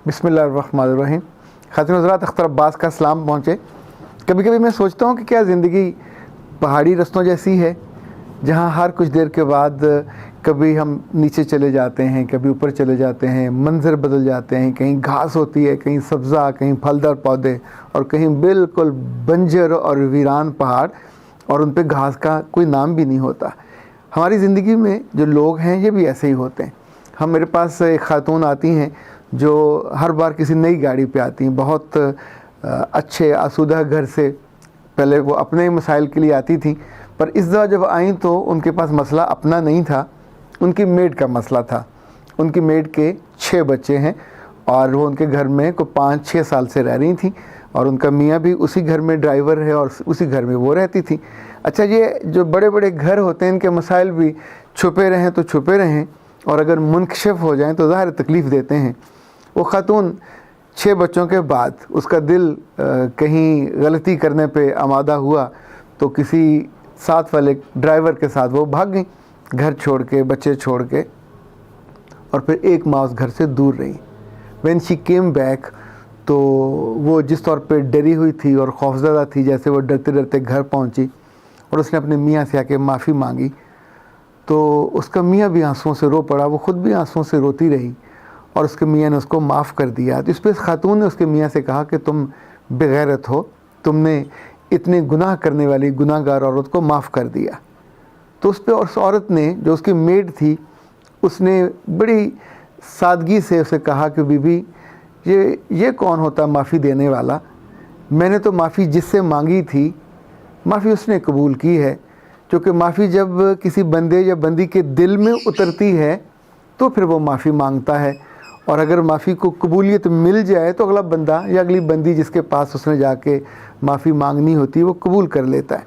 बिस्मिल्लाहिर्रहमानिर्रहीम। ख़ातिन हज़रात, अख्तर अब्बास का सलाम पहुँचे। कभी कभी मैं सोचता हूँ कि क्या ज़िंदगी पहाड़ी रास्तों जैसी है, जहाँ हर कुछ देर के बाद कभी हम नीचे चले जाते हैं, कभी ऊपर चले जाते हैं, मंजर बदल जाते हैं। कहीं घास होती है, कहीं सब्ज़ा, कहीं फलदार पौधे, और कहीं बिल्कुल बंजर और वीरान पहाड़, और उन पे घास का कोई नाम भी नहीं होता। हमारी ज़िंदगी में जो लोग हैं ये भी ऐसे ही होते हैं। मेरे पास एक ख़ातून आती हैं जो हर बार किसी नई गाड़ी पे आती हैं, बहुत अच्छे आसूदा घर से। पहले वो अपने ही मसाइल के लिए आती थी, पर इस दफ़ा जब आई तो उनके पास मसला अपना नहीं था, उनकी मेड का मसला था। उनकी मेड के 6 बच्चे हैं और वो उनके घर में को 5-6 साल से रह रही थी, और उनका मियाँ भी उसी घर में ड्राइवर है और उसी घर में वो रहती थी। अच्छा, ये जो बड़े बड़े घर होते हैं, इनके मसाइल भी छुपे रहें तो छुपे रहें, और अगर मुनकशिफ हो जाएं तो ज़ाहिर तकलीफ़ देते हैं। वो ख़ातून 6 बच्चों के बाद उसका दिल कहीं गलती करने पे आमादा हुआ, तो किसी साथ वाले ड्राइवर के साथ वो भाग गई, घर छोड़ के, बच्चे छोड़ के, और फिर एक माह उस घर से दूर रही। व्हेन शी केम बैक, तो वो जिस तौर पे डरी हुई थी और खौफज़दा थी, जैसे वो डरते डरते घर पहुंची और उसने अपने मियाँ से आके माफ़ी मांगी, तो उसका मियाँ भी आंसुओं से रो पड़ा, वो ख़ुद भी आंसुओं से रोती रही, और उसके मियाँ ने उसको माफ़ कर दिया। तो इस पर ख़ातून ने उसके मियाँ से कहा कि तुम बेगैरत हो, तुमने इतने गुनाह करने वाली गुनाहगार औरत को माफ़ कर दिया। तो उस पर उस औरत ने, जो उसकी मेड थी, उसने बड़ी सादगी से उसे कहा कि बीबी, ये कौन होता माफ़ी देने वाला? मैंने तो माफ़ी जिससे मांगी थी, माफ़ी उसने कबूल की है। क्योंकि माफ़ी जब किसी बंदे या बंदी के दिल में उतरती है तो फिर वो माफ़ी मांगता है, और अगर माफ़ी को कबूलियत मिल जाए तो अगला बंदा या अगली बंदी जिसके पास उसने जाके माफ़ी मांगनी होती है वो कबूल कर लेता है।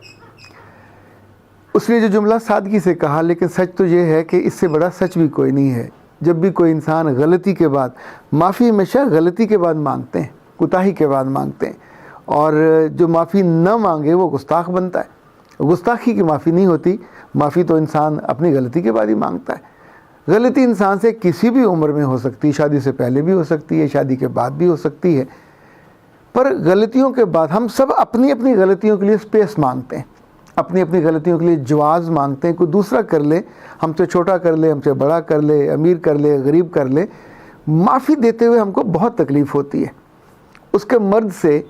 उसने जो जुमला सादगी से कहा, लेकिन सच तो ये है कि इससे बड़ा सच भी कोई नहीं है। जब भी कोई इंसान गलती के बाद, माफ़ी हमेशा गलती के बाद मांगते हैं, कुताही के बाद मांगते हैं, और जो माफ़ी न मांगे वो गुस्ताख बनता है। गुस्ताखी की माफ़ी नहीं होती, माफ़ी तो इंसान अपनी गलती के बाद ही मांगता है। गलती इंसान से किसी भी उम्र में हो सकती है, शादी से पहले भी हो सकती है, शादी के बाद भी हो सकती है, पर गलतियों के बाद हम सब अपनी अपनी गलतियों के लिए स्पेस मांगते हैं, अपनी अपनी गलतियों के लिए जवाज़ मांगते हैं। कोई दूसरा कर ले, हमसे छोटा कर ले, हमसे बड़ा कर ले, अमीर कर ले, गरीब कर ले, माफ़ी देते हुए हमको बहुत तकलीफ़ होती है। उसके मर्द से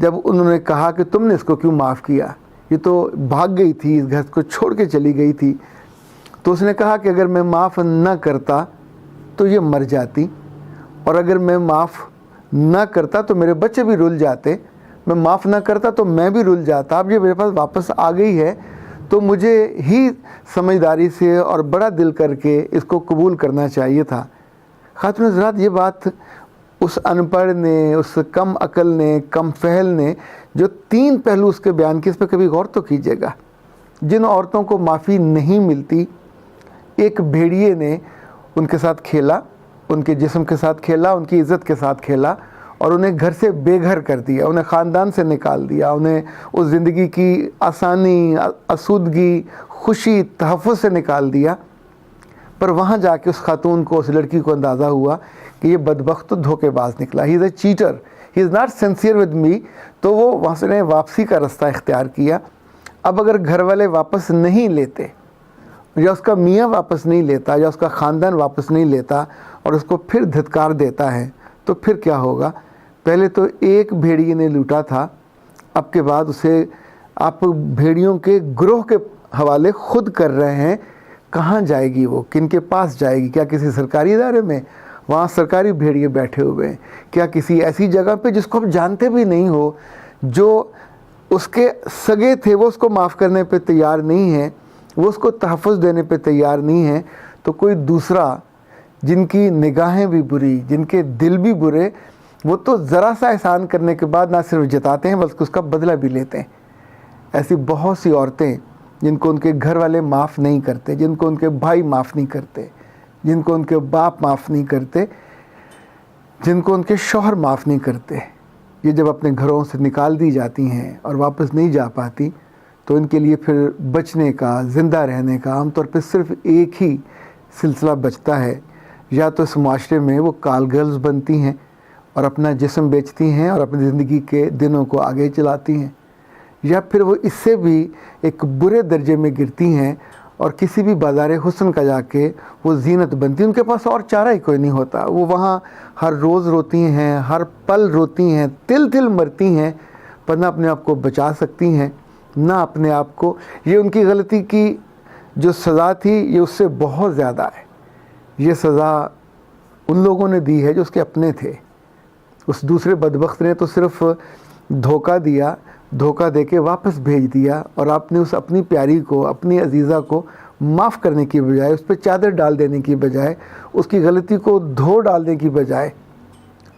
जब उन्होंने कहा कि तुमने इसको क्यों माफ़ किया, ये तो भाग गई थी, इस घर को छोड़ के चली गई थी, तो उसने कहा कि अगर मैं माफ़ न करता तो ये मर जाती, और अगर मैं माफ़ न करता तो मेरे बच्चे भी रुल जाते, मैं माफ़ न करता तो मैं भी रुल जाता। अब ये मेरे पास वापस आ गई है तो मुझे ही समझदारी से और बड़ा दिल करके इसको कबूल करना चाहिए था। ख़ातिन हज़रात, ये बात उस अनपढ़ ने, उस कम अकल ने, कम फहल ने जो 3 पहलू उसके बयान किए, इस पर कभी गौर तो कीजिएगा। जिन औरतों को माफ़ी नहीं मिलती, एक भेड़िए ने उनके साथ खेला, उनके जिस्म के साथ खेला, उनकी इज़्ज़त के साथ खेला, और उन्हें घर से बेघर कर दिया, उन्हें ख़ानदान से निकाल दिया, उन्हें उस ज़िंदगी की आसानी, आसूदगी, खुशी, तहफ़्फ़ुज़ से निकाल दिया। पर वहाँ जाके उस खातून को, उस लड़की को अंदाज़ा हुआ कि ये बदबख्त तो धोखेबाज निकला, he is a cheater, he is not sincere with me. तो वो वहाँ से वापसी का रास्ता इख्तियार किया। अब अगर घर वाले वापस नहीं लेते, या उसका मियाँ वापस नहीं लेता, या उसका ख़ानदान वापस नहीं लेता और उसको फिर धिक्कार देता है, तो फिर क्या होगा? पहले तो एक भेड़िए ने लूटा था, अब के बाद उसे आप भेड़ियों के ग्रोह के हवाले खुद कर रहे हैं। कहाँ जाएगी वो, किन के पास जाएगी? क्या किसी सरकारी इदारे में? वहाँ सरकारी भेड़िए बैठे हुए हैं। क्या किसी ऐसी जगह पे जिसको आप जानते भी नहीं हो, जो उसके सगे थे वो उसको माफ़ करने पे तैयार नहीं है, वो उसको तहफ़्फ़ुज़ देने पे तैयार नहीं है, तो कोई दूसरा जिनकी निगाहें भी बुरी, जिनके दिल भी बुरे, वो तो ज़रा सा एहसान करने के बाद ना सिर्फ जताते हैं बल्कि उसका बदला भी लेते हैं। ऐसी बहुत सी औरतें जिनको उनके घर वाले माफ़ नहीं करते, जिनको उनके भाई माफ़ नहीं करते, जिनको उनके बाप माफ़ नहीं करते, जिनको उनके शौहर माफ़ नहीं करते, ये जब अपने घरों से निकाल दी जाती हैं और वापस नहीं जा पाती, तो इनके लिए फिर बचने का, ज़िंदा रहने का आमतौर पर सिर्फ एक ही सिलसिला बचता है, या तो इस माशरे में वो कॉल गर्ल्स बनती हैं और अपना जिस्म बेचती हैं और अपनी ज़िंदगी के दिनों को आगे चलाती हैं, या फिर वो इससे भी एक बुरे दर्जे में गिरती हैं और किसी भी बाज़ार हुस्न का जाके वो ज़ीनत बनती हैं। उनके पास और चारा ही कोई नहीं होता। वो वहाँ हर रोज़ रोती हैं, हर पल रोती हैं, तिल तिल मरती हैं, पर ना अपने आप को बचा सकती हैं ना अपने आप को। ये उनकी गलती की जो सज़ा थी ये उससे बहुत ज़्यादा है। ये सज़ा उन लोगों ने दी है जो उसके अपने थे। उस दूसरे बदबख्त ने तो सिर्फ धोखा दिया, धोखा देके वापस भेज दिया, और आपने उस अपनी प्यारी को, अपनी अजीज़ा को माफ़ करने की बजाय, उस पर चादर डाल देने की बजाय, उसकी गलती को धो डालने की बजाय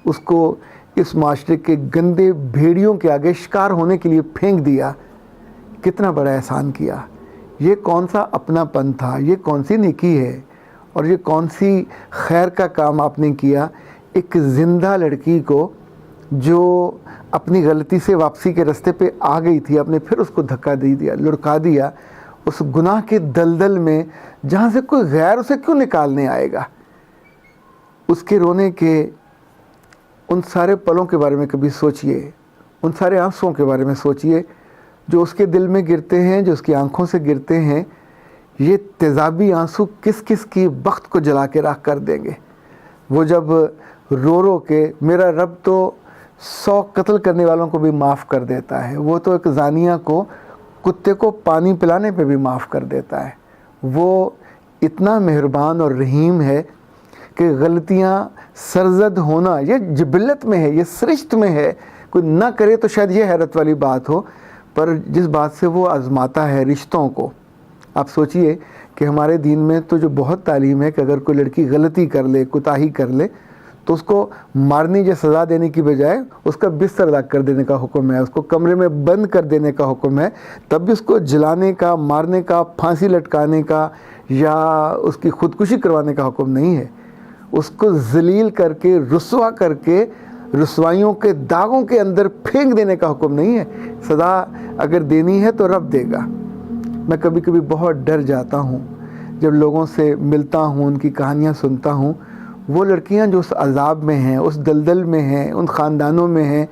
उसको इस माशरे के गंदे भेड़ियों के आगे शिकार होने के लिए फेंक दिया। कितना बड़ा एहसान किया। ये कौन सा अपनापन था, ये कौन सी नेकी है, और ये कौन सी खैर का काम आपने किया। एक ज़िंदा लड़की को जो अपनी गलती से वापसी के रास्ते पे आ गई थी, आपने फिर उसको धक्का दे दिया, लुढ़का दिया उस गुनाह के दलदल में जहाँ से कोई गैर उसे क्यों निकालने आएगा। उसके रोने के उन सारे पलों के बारे में कभी सोचिए, उन सारे आंसुओं के बारे में सोचिए जो उसके दिल में गिरते हैं, जो उसकी आंखों से गिरते हैं। ये तेज़ाबी आंसू किस किस की बख्त को जला के राख कर देंगे। वो जब रो रो के, मेरा रब तो 100 कत्ल करने वालों को भी माफ़ कर देता है, वो तो एक ज़ानिया को कुत्ते को पानी पिलाने पे भी माफ़ कर देता है। वो इतना मेहरबान और रहीम है कि गलतियाँ सरजद होना ये जिबिल्लत में है, ये सृष्ट में है। कोई ना करे तो शायद ये हैरत वाली बात हो, पर जिस बात से वो आज़माता है रिश्तों को। आप सोचिए कि हमारे दीन में तो जो बहुत तालीम है कि अगर कोई लड़की गलती कर ले, कोताही कर ले, तो उसको मारने या सज़ा देने की बजाय उसका बिस्तर अलग कर देने का हुक्म है, उसको कमरे में बंद कर देने का हुक्म है। तब भी उसको जलाने का, मारने का, फांसी लटकाने का या उसकी ख़ुदकुशी करवाने का हुक्म नहीं है। उसको ज़लील करके, रुस्वा करके, रुस्वाइयों के दागों के अंदर फेंक देने का हुक्म नहीं है। सज़ा अगर देनी है तो रब देगा। मैं कभी कभी बहुत डर जाता हूँ जब लोगों से मिलता हूँ, उनकी कहानियाँ सुनता हूँ। वो लड़कियाँ जो उस अज़ाब में हैं, उस दलदल में हैं, उन ख़ानदानों में हैं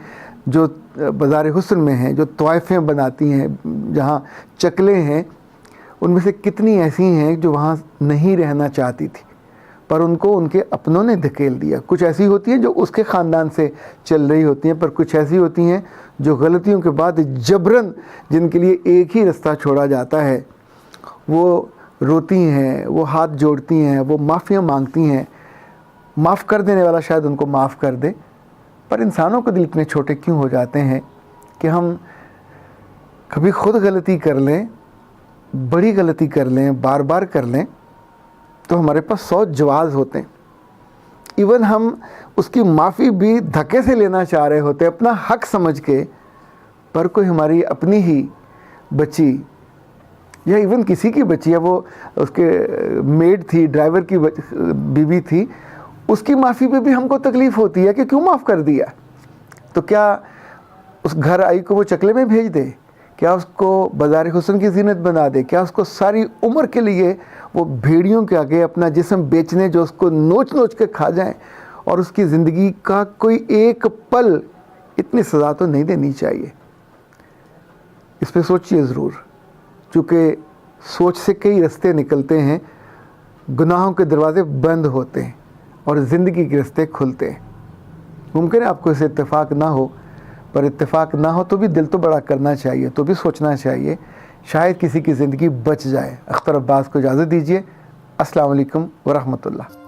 जो बाज़ार हुस्न में हैं, जो तोइफ़ें बनाती हैं, जहाँ चकले हैं, उनमें से कितनी ऐसी हैं जो वहाँ नहीं रहना चाहती थी, पर उनको उनके अपनों ने धकेल दिया। कुछ ऐसी होती हैं जो उसके ख़ानदान से चल रही होती हैं, पर कुछ ऐसी होती हैं जो गलतियों के बाद जबरन, जिनके लिए एक ही रास्ता छोड़ा जाता है, वो रोती हैं, वो हाथ जोड़ती हैं, वो माफ़ियाँ मांगती हैं। माफ़ कर देने वाला शायद उनको माफ़ कर दे, पर इंसानों के दिल इतने छोटे क्यों हो जाते हैं कि हम कभी खुद गलती कर लें, बड़ी गलती कर लें, बार बार कर लें, तो हमारे पास 100 जवाज़ होते हैं। इवन हम उसकी माफ़ी भी धक्के से लेना चाह रहे होते हैं, अपना हक समझ के, पर कोई हमारी अपनी ही बच्ची या इवन किसी की बच्ची है, वो उसके मेड थी, ड्राइवर की बीवी थी, उसकी माफ़ी पे भी हमको तकलीफ़ होती है कि क्यों माफ़ कर दिया। तो क्या उस घर आई को वो चकले में भेज दे? क्या उसको बाज़ार हुस्न की ज़ीनत बना दे? क्या उसको सारी उम्र के लिए वो भेड़ियों के आगे अपना जिस्म बेचने, जो उसको नोच नोच के खा जाएं, और उसकी ज़िंदगी का कोई एक पल? इतनी सज़ा तो नहीं देनी चाहिए। इस पर सोचिए ज़रूर, चूँकि सोच से कई रास्ते निकलते हैं, गुनाहों के दरवाज़े बंद होते हैं और ज़िंदगी के रास्ते खुलते हैं। मुमकिन है आपको इससे इत्तेफाक ना हो, पर इत्तेफाक ना हो तो भी दिल तो बड़ा करना चाहिए, तो भी सोचना चाहिए, शायद किसी की ज़िंदगी बच जाए। अख्तर अब्बास को इजाज़त दीजिए। अस्सलाम वालेकुम व रहमतुल्लाह।